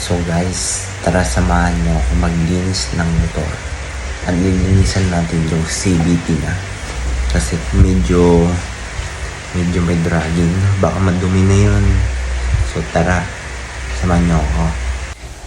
So guys, tara samahan nyo ako maglinis ng motor. At lilinisan natin yung CVT na. Kasi medyo may dragging. Baka madumi na yun. So tara, samahan nyo ako.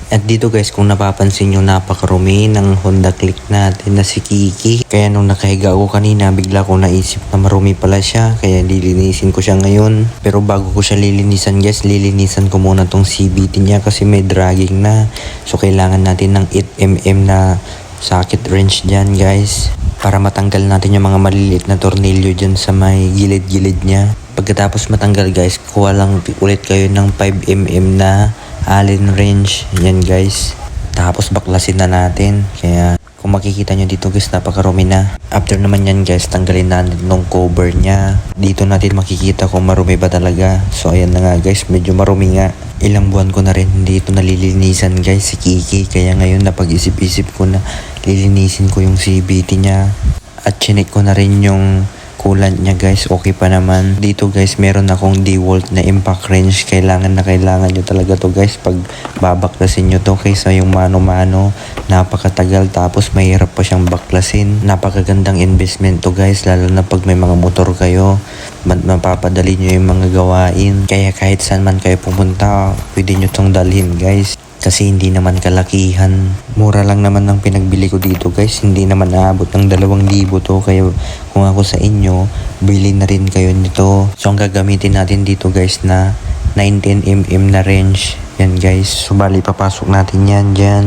At dito guys, kung napapansin nyo, napakarumi ng Honda Click natin na si Kiki. Kaya nung nakahiga ako kanina, bigla ko naisip na marumi pala siya. Kaya lilinisin ko siya ngayon. Pero bago ko siya lilinisan guys, lilinisan ko muna tong CVT niya kasi may dragging na. So kailangan natin ng 8mm na socket wrench dyan guys. Para matanggal natin yung mga maliliit na tornilyo dyan sa may gilid-gilid niya. Pagkatapos matanggal guys, kuha lang ulit kayo ng 5mm na Allen wrench. Yan guys. Tapos baklasin na natin. Kaya kung makikita nyo dito guys, napakarumi na. After naman yan guys, tanggalin natin nung cover niya. Dito natin makikita kung marumi ba talaga. So ayan na nga guys, medyo marumi nga. Ilang buwan ko na rin hindi ito nalilinisan guys, si Kiki. Kaya ngayon napag-isip-isip ko na lilinisin ko yung CVT niya. At chinek ko na rin yung coolant niya guys, okay pa naman. Dito guys, meron akong DeWalt na impact wrench. Kailangan nyo talaga to guys pag babaklasin nyo to, kaysa yung mano-mano napakatagal tapos mahirap pa siyang baklasin. Napakagandang investment to guys, lalo na pag may mga motor kayo, mapapadali nyo yung mga gawain. Kaya kahit saan man kayo pumunta, pwede nyo tong dalhin guys. Kasi hindi naman kalakihan. Mura lang naman ang pinagbili ko dito guys. Hindi naman naabot ng 2,000 to. Kaya kung ako sa inyo, bili na rin kayo nito. So ang gagamitin natin dito guys na 19mm na wrench. Yan guys. So bali papasok natin yan dyan.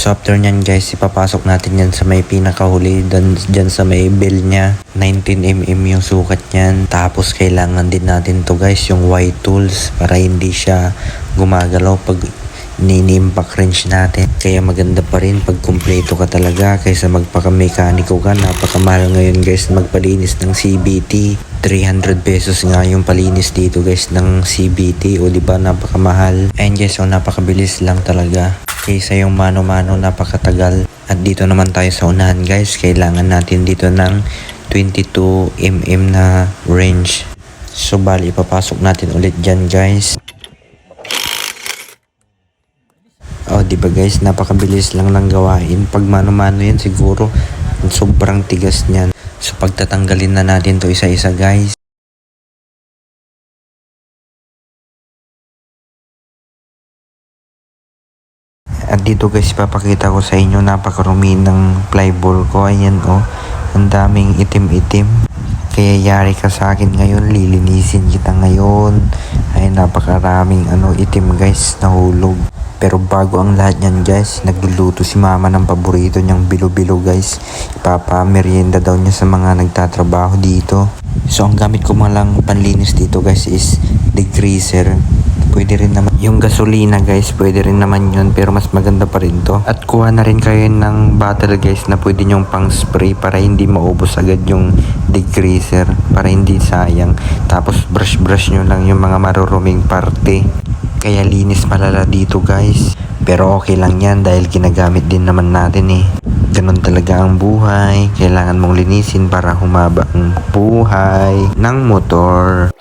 So after nyan guys, ipapasok natin yan sa may pinakahuli, dyan sa may bell niya. 19mm yung sukat nyan. Tapos kailangan din natin to guys, yung white tools para hindi siya gumagalaw pag nini-impact wrench natin. Kaya maganda pa rin pag kumpleto ka talaga kaysa magpaka-mekaniko ka. Napakamahal ngayon guys magpalinis ng CVT. 300 pesos nga yung palinis dito guys ng CVT, o diba napakamahal. And guys, so napakabilis lang talaga kaysa yung mano-mano napakatagal. At dito naman tayo sa unahan guys, kailangan natin dito ng 22mm na wrench. So bali ipapasok natin ulit dyan guys. Oh, diba guys, napakabilis lang ng gawain. Pag mano-mano yan siguro sobrang tigas niyan. So pagtatanggalin na natin to isa-isa guys. At dito guys, ipapakita ko sa inyo, napakarumi ng flyball ko. Ayan oh, ang daming itim-itim. Kaya yari ka sa akin ngayon, lilinisin kita ngayon. Ay napakaraming itim guys, nahulog. Pero bago ang lahat yan guys, nagluluto si mama ng paborito niyang bilo-bilo guys. Ipapamerienda daw niya sa mga nagtatrabaho dito. So ang gamit ko lang panlinis dito guys is degreaser. Pwede rin naman yung gasolina guys, pwede rin naman yun, pero mas maganda pa rin to. At kuha na rin kayo ng bottle guys na pwede nyong pang spray para hindi maubos agad yung degreaser, para hindi sayang. Tapos brush nyo lang yung mga maruruming parte. Kaya linis malala dito guys. Pero okay lang yan dahil ginagamit din naman natin eh. Ganon talaga ang buhay. Kailangan mong linisin para humaba ang buhay ng motor.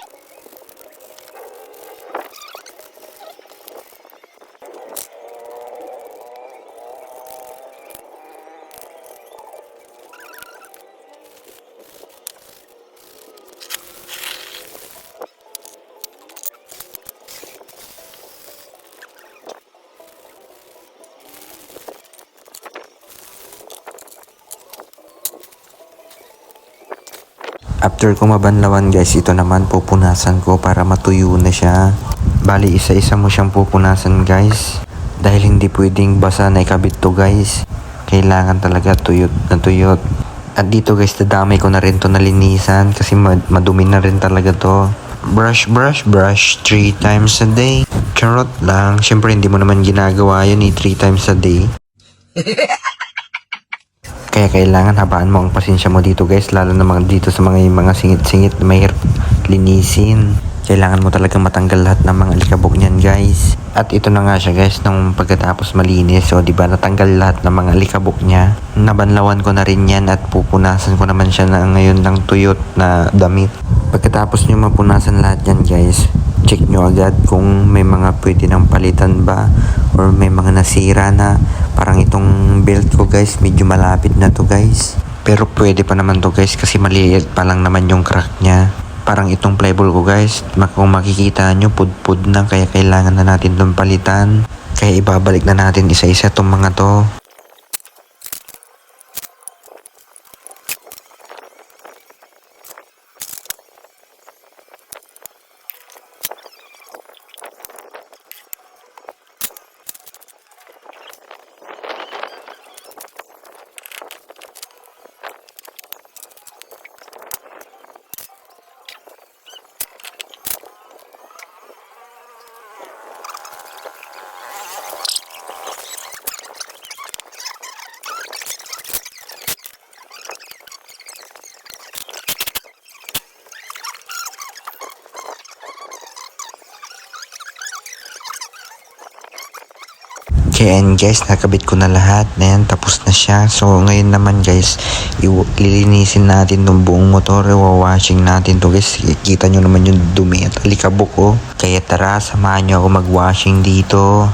After ko mabanlawan guys, ito naman pupunasan ko para matuyo na siya. Bali isa-isa mo siyang pupunasan guys. Dahil hindi pwedeng basa na ikabit to guys. Kailangan talaga tuyot na tuyot. At dito guys, dadamay ko na rin to nalinisan kasi madumi na rin talaga to. Brush 3 times a day. Charot lang. Syempre hindi mo naman ginagawa yun 3 times a day. Kaya kailangan habaan mo ang pasensya mo dito guys, lalo na dito sa mga singit-singit na mahirap linisin. Kailangan mo talaga matanggal lahat ng mga alikabok niyan guys. At ito na nga siya guys, nung pagkatapos malinis, so diba natanggal lahat ng mga alikabok niya. Nabanlawan ko na rin yan at pupunasan ko naman siya na ngayon ng tuyot na damit. Pagkatapos nyo mapunasan lahat yan guys, check nyo agad kung may mga pwede nang palitan ba or may mga nasira na. Parang itong belt ko guys, medyo malapit na to guys. Pero pwede pa naman to guys kasi maliit pa lang naman yung crack niya. Parang itong flyball ko guys, kung makikita nyo, pudpud na, kaya kailangan na natin itong palitan. Kaya ibabalik na natin isa-isa itong mga to. Okay, and guys, nakabit ko na lahat. Ayan, tapos na siya. So, ngayon naman guys, lilinisin natin ng buong motor. Iwa-washing natin to guys. Kita nyo naman yung dumi at alikabok ko. Kaya tara, samahan nyo ako mag-washing dito.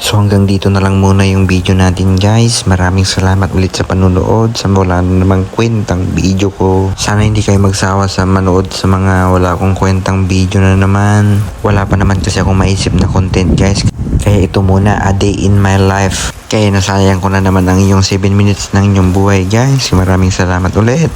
So hanggang dito na lang muna yung video natin guys. Maraming salamat ulit sa panunood. Sa wala namang kwentang video ko. Sana hindi kayo magsawa sa manood sa mga wala akong kwentang video na naman. Wala pa naman kasi akong maisip na content guys. Kaya ito muna, a day in my life. Kaya nasayang ko na naman ang inyong 7 minutes ng inyong buhay guys. Maraming salamat ulit.